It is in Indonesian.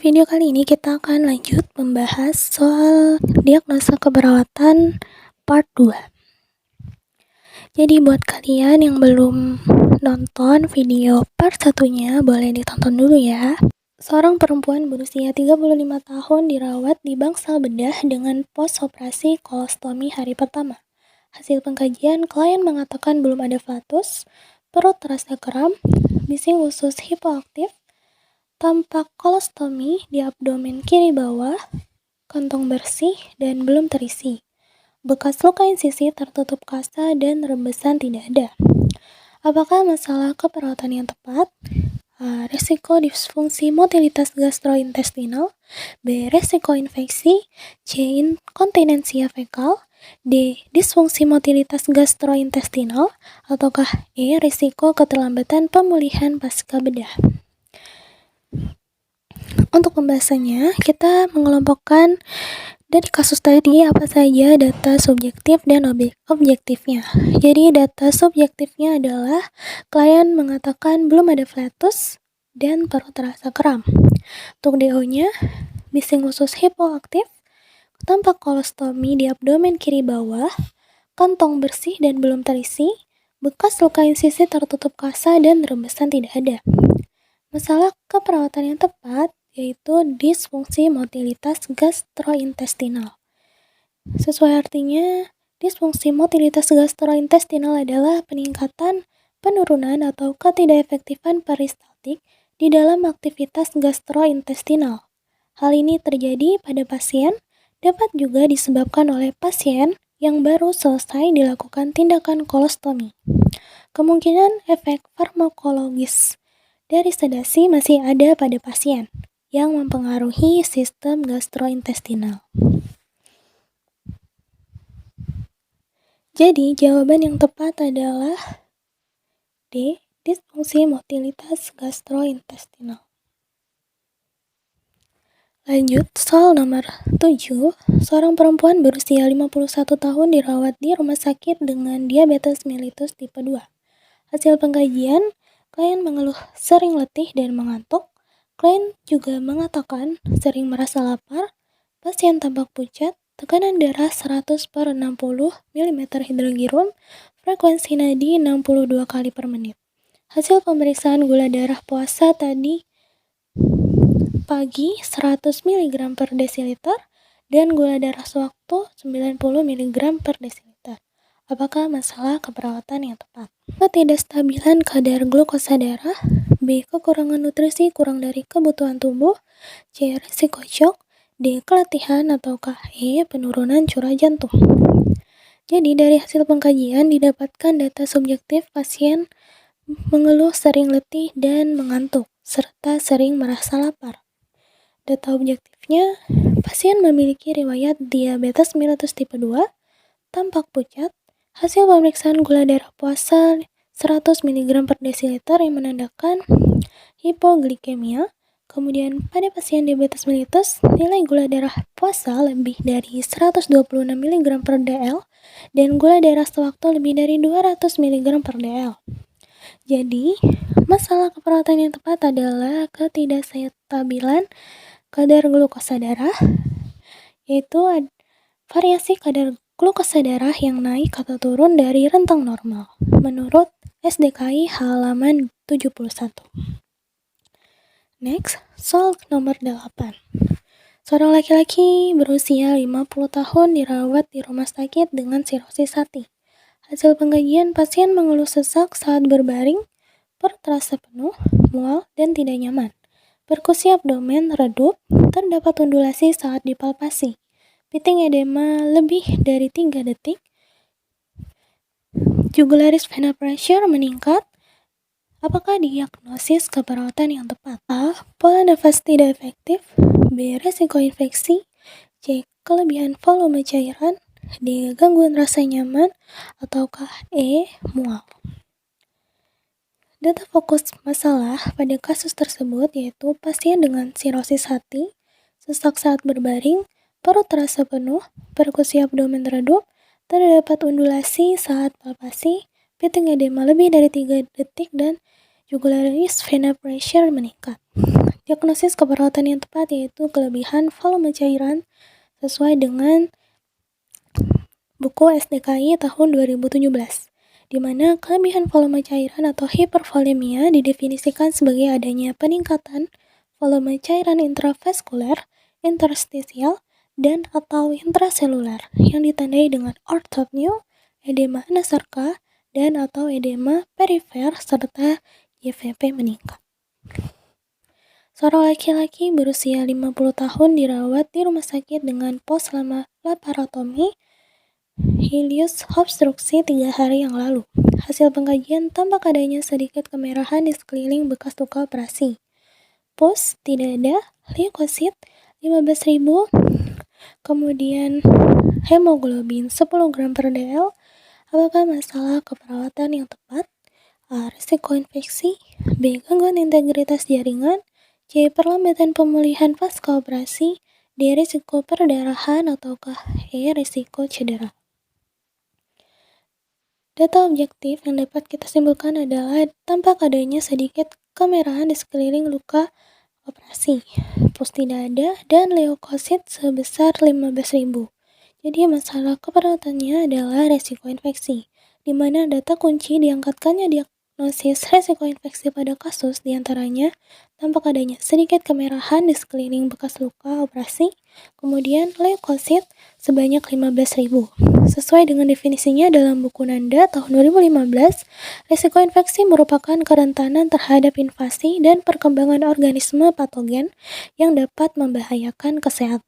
video kali ini kita akan lanjut membahas soal diagnosa keperawatan part 2. Jadi buat kalian yang belum nonton video part 1-nya, boleh ditonton dulu ya. Seorang perempuan berusia 35 tahun dirawat di bangsal bedah dengan pos operasi kolostomi hari pertama. Hasil pengkajian, klien mengatakan belum ada flatus, perut terasa kram, bising usus hipoaktif, tampak kolostomi di abdomen kiri bawah, kantong bersih dan belum terisi. Bekas luka insisi tertutup kasa dan rembesan tidak ada. Apakah masalah keperawatan yang tepat? A. Resiko disfungsi motilitas gastrointestinal. B. Resiko infeksi. C. Inkontinensia fekal. D. Disfungsi motilitas gastrointestinal. Ataukah E. Risiko keterlambatan pemulihan pasca bedah. Untuk pembahasannya, kita mengelompokkan dari kasus tadi apa saja data subjektif dan objektifnya. Jadi data subjektifnya adalah klien mengatakan belum ada flatus dan perut terasa kram. Untuk DO-nya, bising usus hipoaktif, tampak kolostomi di abdomen kiri bawah, kantong bersih dan belum terisi, bekas luka insisi tertutup kasa dan rembesan tidak ada. Masalah keperawatan yang tepat yaitu disfungsi motilitas gastrointestinal. Sesuai artinya, disfungsi motilitas gastrointestinal adalah peningkatan, penurunan, atau ketidakefektifan peristaltik di dalam aktivitas gastrointestinal. Hal ini terjadi pada pasien, dapat juga disebabkan oleh pasien yang baru selesai dilakukan tindakan kolostomi. Kemungkinan efek farmakologis dari sedasi masih ada pada pasien yang mempengaruhi sistem gastrointestinal. Jadi, jawaban yang tepat adalah D. Disfungsi motilitas gastrointestinal. Lanjut, soal nomor 7. Seorang perempuan berusia 51 tahun dirawat di rumah sakit dengan diabetes mellitus tipe 2. Hasil pengkajian, klien mengeluh sering letih dan mengantuk. Klien juga mengatakan sering merasa lapar, pasien tampak pucat, tekanan darah 100/60 mm hidrogirum, frekuensi nadi 62 kali per menit. Hasil pemeriksaan gula darah puasa tadi pagi 100 mg per desiliter dan gula darah sewaktu 90 mg per desiliter. Apakah masalah keperawatan yang tepat? Ketidakstabilan kadar glukosa darah. B. Kekurangan nutrisi kurang dari kebutuhan tubuh. C. Risiko shock. D. Keletihan. Ataukah E. Penurunan curah jantung. Jadi dari hasil pengkajian didapatkan data subjektif pasien mengeluh sering letih dan mengantuk, serta sering merasa lapar. Data objektifnya, pasien memiliki riwayat diabetes mellitus tipe 2, tampak pucat, hasil pemeriksaan gula darah puasa 100 mg per desiliter yang menandakan hipoglikemia. Kemudian pada pasien diabetes mellitus, nilai gula darah puasa lebih dari 126 mg per dl dan gula darah sewaktu lebih dari 200 mg per dl. Jadi, masalah keperawatan yang tepat adalah ketidakstabilan kadar glukosa darah, yaitu variasi kadar glukosa darah yang naik atau turun dari rentang normal, menurut SDKI halaman 71. Next, soal nomor 8. Seorang laki-laki berusia 50 tahun dirawat di rumah sakit dengan sirosis hati. Hasil pengkajian, pasien mengeluh sesak saat berbaring, perut terasa penuh, mual, dan tidak nyaman. Perkusi abdomen redup, terdapat undulasi saat dipalpasi. Piting edema lebih dari 3 detik. Jugularis vena pressure meningkat. Apakah diagnosis keperawatan yang tepat? A. Pola nafas tidak efektif. B. Resiko infeksi. C. Kelebihan volume cairan. D. Gangguan rasa nyaman. Ataukah E. Mual. Data fokus masalah pada kasus tersebut yaitu pasien dengan sirosis hati, sesak saat berbaring, perut terasa penuh, perkusi abdomen redup, terdapat undulasi saat palpasi, piting edema lebih dari 3 detik, dan jugularis vena pressure meningkat. Diagnosis keperawatan yang tepat yaitu kelebihan volume cairan sesuai dengan buku SDKI tahun 2017, di mana kelebihan volume cairan atau hipervolemia didefinisikan sebagai adanya peningkatan volume cairan intravaskuler, interstisial, dan atau intraseluler yang ditandai dengan orthopnea, edema nasarka, dan atau edema perifer serta GVP meningkat. Seorang laki-laki berusia 50 tahun dirawat di rumah sakit dengan post-laparotomi hileus obstruksi 3 hari yang lalu. Hasil pengkajian tampak adanya sedikit kemerahan di sekeliling bekas luka operasi. Pus tidak ada, leukosit 15.000, kemudian hemoglobin 10 gram per dl. Apakah masalah keperawatan yang tepat? A. Risiko infeksi. B. Gangguan integritas jaringan. C. Perlambatan pemulihan pasca operasi. D. Risiko perdarahan ataukah E. Risiko cedera. Data objektif yang dapat kita simpulkan adalah tampak adanya sedikit kemerahan di sekeliling luka operasi. Pus tidak ada dan leukosit sebesar 15.000. Jadi masalah keperawatannya adalah resiko infeksi, di mana data kunci diangkatkannya diagnosis resiko infeksi pada kasus diantaranya tampak adanya sedikit kemerahan di sekeliling bekas luka operasi, kemudian leukosit sebanyak 15.000. Sesuai dengan definisinya dalam buku Nanda tahun 2015, risiko infeksi merupakan kerentanan terhadap invasi dan perkembangan organisme patogen yang dapat membahayakan kesehatan.